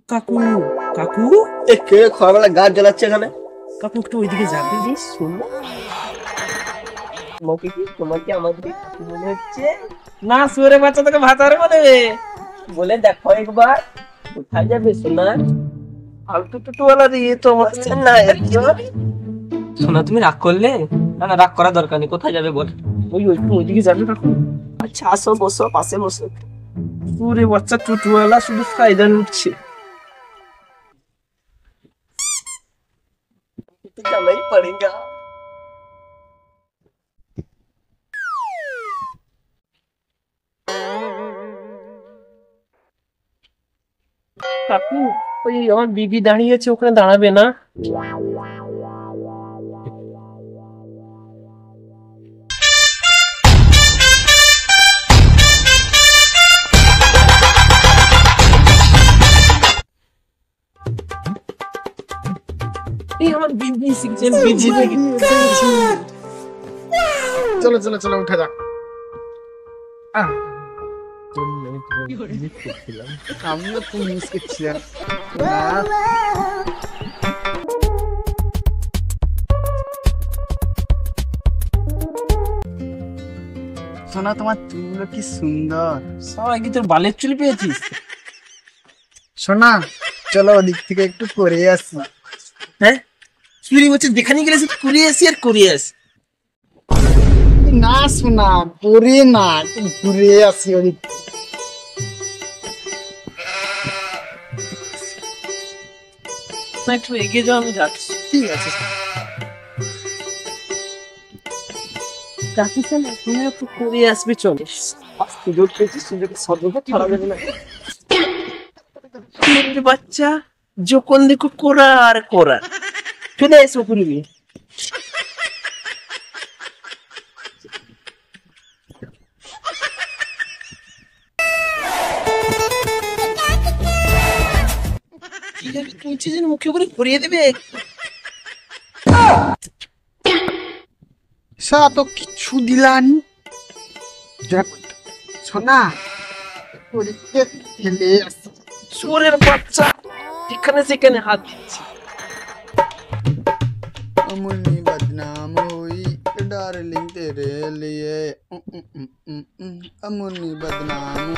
কাকু কাকু কে খরাবেলা গাছ জ্বালাচ্ছে এখানে? কাকু একটু ওইদিকে যাবে প্লিজ। শোনো, তোমাকে আমার দিকে কাকু মনে হচ্ছে। না সুরে বাচ্চা তোকে ভাতারে বলে। বলে দেখো একবার, কোথায় যাবে সোনা? ফালতু টুটুওয়ালা দিয়ে তো আমার না শোনা, তুমি রাগ করলে? না না, রাগ করার দরকার নেই। কোথায় যাবে বল? ওই ওই একটু ওইদিকে যাবে কাকু। আচ্ছা আসো, বসো, পাশে বসো। সুরে বাচ্চা টুটুওয়ালা শুধু ফায়দা লুটছে। तो जाना ही पड़ेगा। কাকু ওই আমার বিবি দাঁড়িয়ে আছে, ওখানে দাঁড়াবে না? এই আমার বিবি শিখছে, বিজি হয়ে গেছে। চলো চলো চলো উঠে যাক। আমিও তো মিস করছিলাম। সোনা, তোমার চুলগুলো কি সুন্দর। সবাই কি তোর বালের চুল পেয়েছিস? সোনা চলো ওদিক থেকে একটু করে আসি। হ্যাঁ চুরি বলছে, যেখানে গেলে ঘুরে আসি আর করে আসি। না সোনা, করে না, একটু ঘুরে আসি ওদিক। না একটু এগিয়ে যাও, আমি যাচ্ছি। ঠিক আছে। যাচ্ছিস না, তুমি একটু করে আসবে। চলে সুযোগ পেয়েছিস, সুযোগ সদব্যবহার করা যাবে না। বাচ্চা যখন দেখো কোরা আর কোরা, চলে এসো করবি। তুই মুখে করে ঘুরিয়ে দেবে। সা তো কিছু দিলানি। সোনা ওদিকে ফেলে আসি। চোরের বাচ্চা এখানে সেখানে হাত দিচ্ছে। अमुनी बदनाम हुई डार्लिंग तेरे लिए अमुनी बदनाम